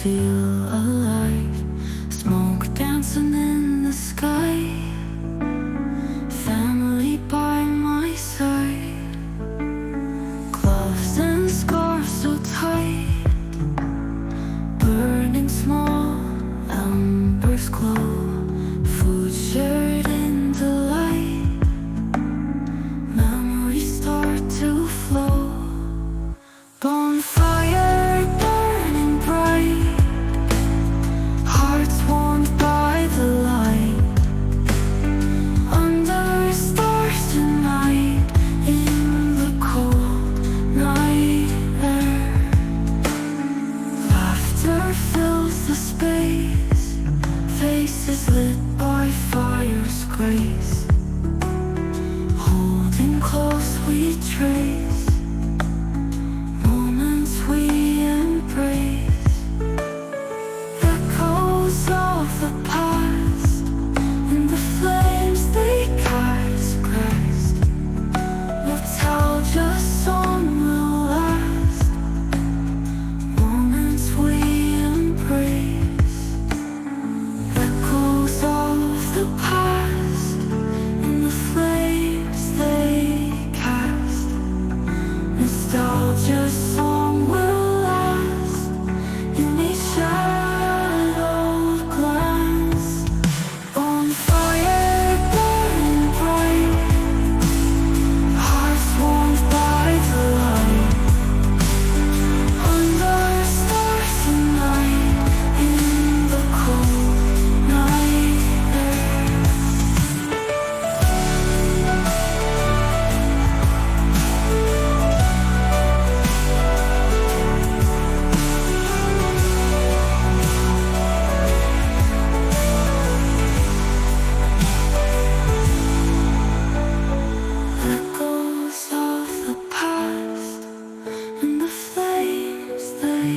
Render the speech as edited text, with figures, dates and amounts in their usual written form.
feel alive. Smoke dancing in the sky, family by my side. Gloves and scarves so tight, burning small embers glow. Food shared in the light, memories start to flow. Bonfire burning bright, hearts warmed by the light. Under stars tonight, in the cold night air. Laughter fills the space, faces lit by fire's grace. Holding close we trace moments we embrace. Echoes of the past, in the flames they cast. Nostalgia's song will last, moments we embrace. Echoes of the past, in the flames they cast. Nostalgia's song will last, in each shadowed glance. Bonfire burning bright, hearts warmed by the light. Under stars tonight, in the cold night air. Echoes of the past, and the flames they